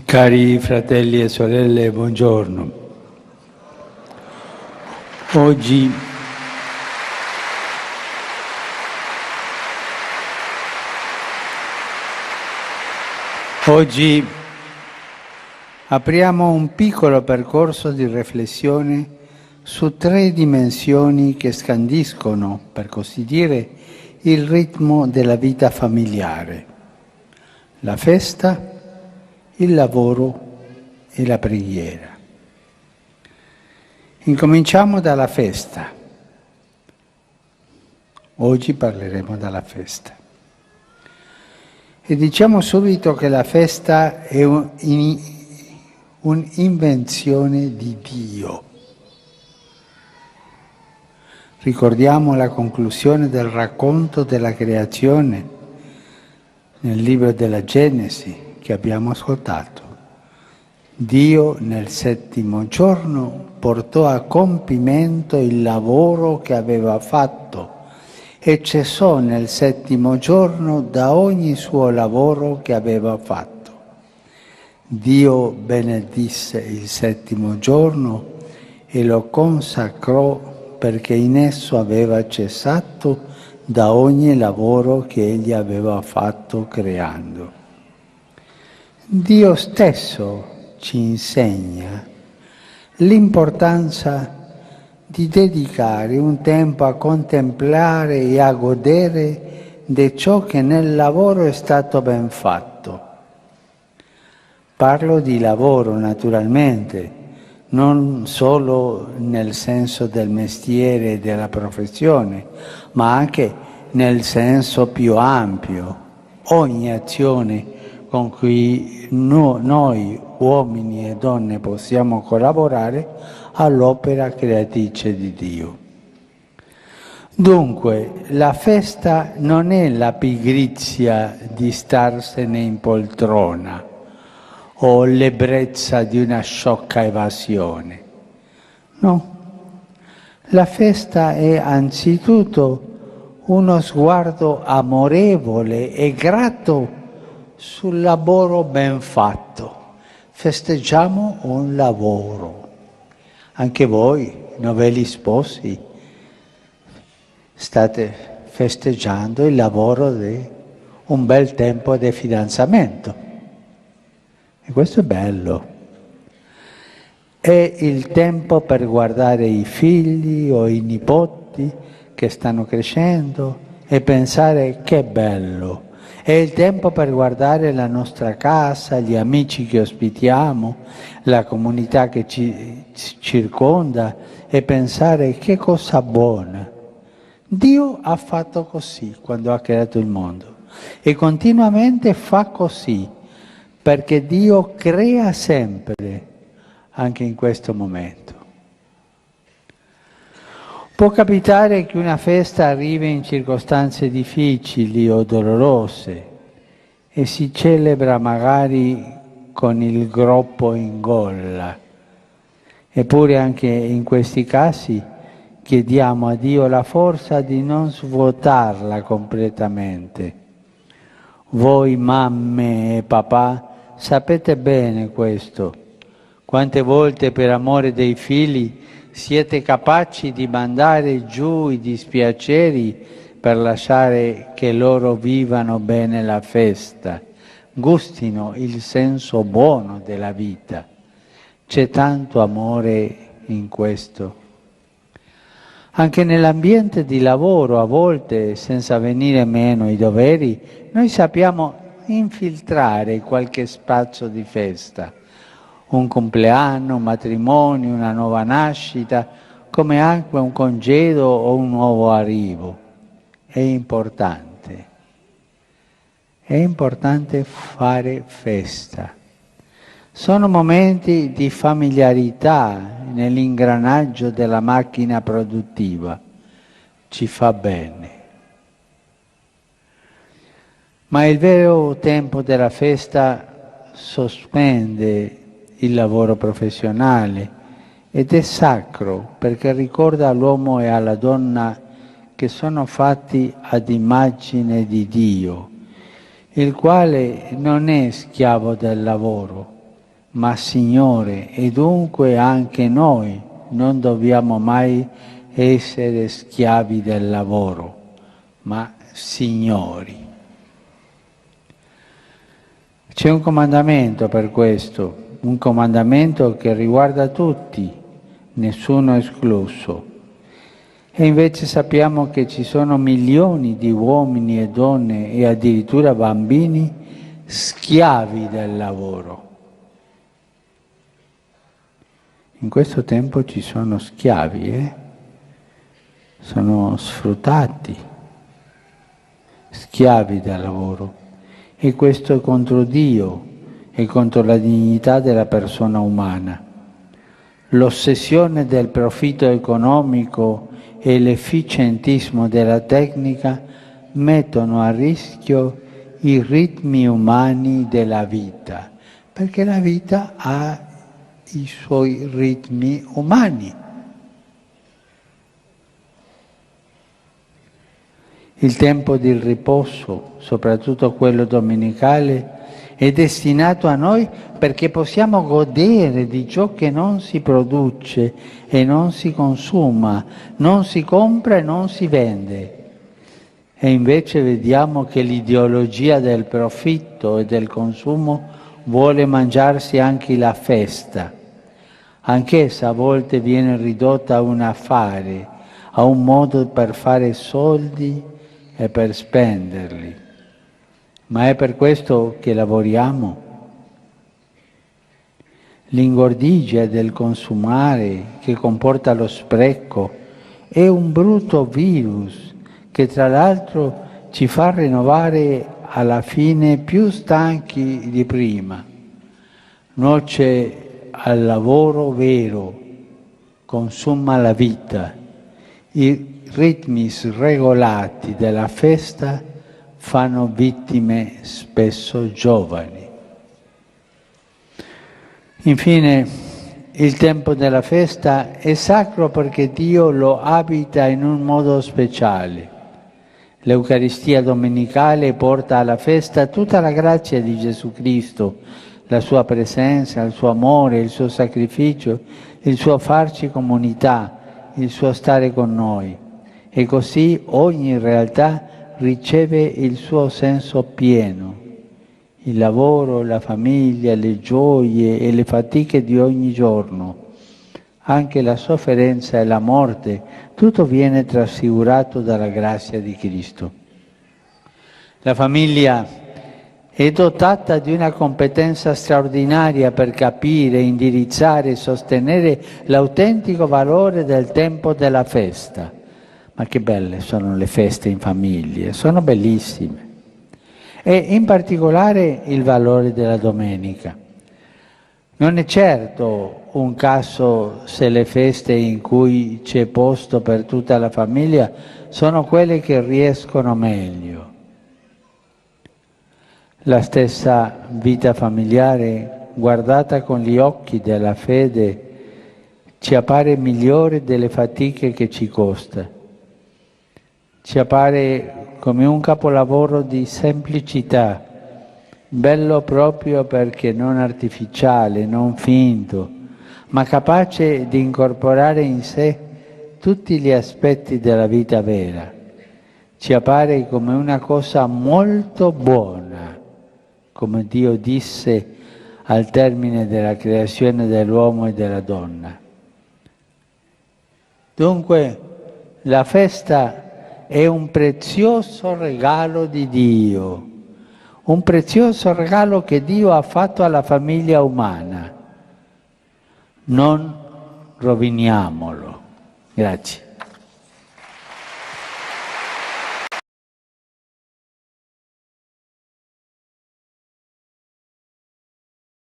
Cari fratelli e sorelle, buongiorno. Oggi apriamo un piccolo percorso di riflessione su 3 dimensioni che scandiscono, per così dire, il ritmo della vita familiare: la festa, il lavoro e la preghiera. Incominciamo dalla festa. Oggi parleremo della festa. E diciamo subito che la festa è un'invenzione di Dio. Ricordiamo la conclusione del racconto della creazione nel libro della Genesi che abbiamo ascoltato. Dio nel 7° giorno portò a compimento il lavoro che aveva fatto e cessò nel 7° giorno da ogni suo lavoro che aveva fatto. Dio benedisse il 7° giorno e lo consacrò perché in esso aveva cessato da ogni lavoro che egli aveva fatto creando. Dio stesso ci insegna l'importanza di dedicare un tempo a contemplare e a godere di ciò che nel lavoro è stato ben fatto. Parlo di lavoro naturalmente, non solo nel senso del mestiere e della professione, ma anche nel senso più ampio. Ogni azione con cui noi uomini e donne possiamo collaborare all'opera creatrice di Dio. Dunque, la festa non è la pigrizia di starsene in poltrona o l'ebbrezza di una sciocca evasione. No, la festa è anzitutto uno sguardo amorevole e grato sul lavoro ben fatto. Festeggiamo un lavoro. Anche voi, novelli sposi, state festeggiando il lavoro di un bel tempo di fidanzamento. E questo è bello. È il tempo per guardare i figli o i nipoti che stanno crescendo e pensare che bello. È il tempo per guardare la nostra casa, gli amici che ospitiamo, la comunità che ci circonda e pensare che cosa buona. Dio ha fatto così quando ha creato il mondo e continuamente fa così perché Dio crea sempre, anche in questo momento. Può capitare che una festa arrivi in circostanze difficili o dolorose e si celebra magari con il groppo in gola. Eppure anche in questi casi chiediamo a Dio la forza di non svuotarla completamente. Voi mamme e papà sapete bene questo. Quante volte per amore dei figli siete capaci di mandare giù i dispiaceri per lasciare che loro vivano bene la festa, gustino il senso buono della vita. C'è tanto amore in questo. Anche nell'ambiente di lavoro, a volte, senza venire meno i doveri, noi sappiamo infiltrare qualche spazio di festa. Un compleanno, un matrimonio, una nuova nascita, come anche un congedo o un nuovo arrivo. È importante fare festa. Sono momenti di familiarità nell'ingranaggio della macchina produttiva. Ci fa bene. Ma il vero tempo della festa sospende il lavoro professionale ed è sacro perché ricorda all'uomo e alla donna che sono fatti ad immagine di Dio, il quale non è schiavo del lavoro, ma Signore, e dunque anche noi non dobbiamo mai essere schiavi del lavoro, ma signori. C'è un comandamento per questo, un comandamento che riguarda tutti, nessuno escluso. E invece sappiamo che ci sono milioni di uomini e donne e addirittura bambini schiavi del lavoro. In questo tempo ci sono schiavi, sono sfruttati, schiavi del lavoro. E questo è contro Dio e contro la dignità della persona umana. L'ossessione del profitto economico e l'efficientismo della tecnica mettono a rischio i ritmi umani della vita, perché la vita ha i suoi ritmi umani. Il tempo del riposo, soprattutto quello domenicale, è destinato a noi perché possiamo godere di ciò che non si produce e non si consuma, non si compra e non si vende. E invece vediamo che l'ideologia del profitto e del consumo vuole mangiarsi anche la festa. Anch'essa a volte viene ridotta a un affare, a un modo per fare soldi e per spenderli. Ma è per questo che lavoriamo. L'ingordigia del consumare che comporta lo spreco è un brutto virus che tra l'altro ci fa rinnovare alla fine più stanchi di prima. Nuoce al lavoro vero, consuma la vita. I ritmi sregolati della festa fanno vittime spesso giovani. Infine, il tempo della festa è sacro perché Dio lo abita in un modo speciale. L'Eucaristia domenicale porta alla festa tutta la grazia di Gesù Cristo, la sua presenza, il suo amore, il suo sacrificio, il suo farci comunità, il suo stare con noi. E così ogni realtà riceve il suo senso pieno. Il lavoro, la famiglia, le gioie e le fatiche di ogni giorno, anche la sofferenza e la morte, tutto viene trasfigurato dalla grazia di Cristo. La famiglia è dotata di una competenza straordinaria per capire, indirizzare e sostenere l'autentico valore del tempo della festa. Ma che belle sono le feste in famiglia, sono bellissime. E in particolare il valore della domenica. Non è certo un caso se le feste in cui c'è posto per tutta la famiglia sono quelle che riescono meglio. La stessa vita familiare, guardata con gli occhi della fede, ci appare migliore delle fatiche che ci costa. Ci appare come un capolavoro di semplicità, bello proprio perché non artificiale, non finto, ma capace di incorporare in sé tutti gli aspetti della vita vera. Ci appare come una cosa molto buona, come Dio disse al termine della creazione dell'uomo e della donna. Dunque, la festa è un prezioso regalo di Dio, un prezioso regalo che Dio ha fatto alla famiglia umana. Non roviniamolo. Grazie.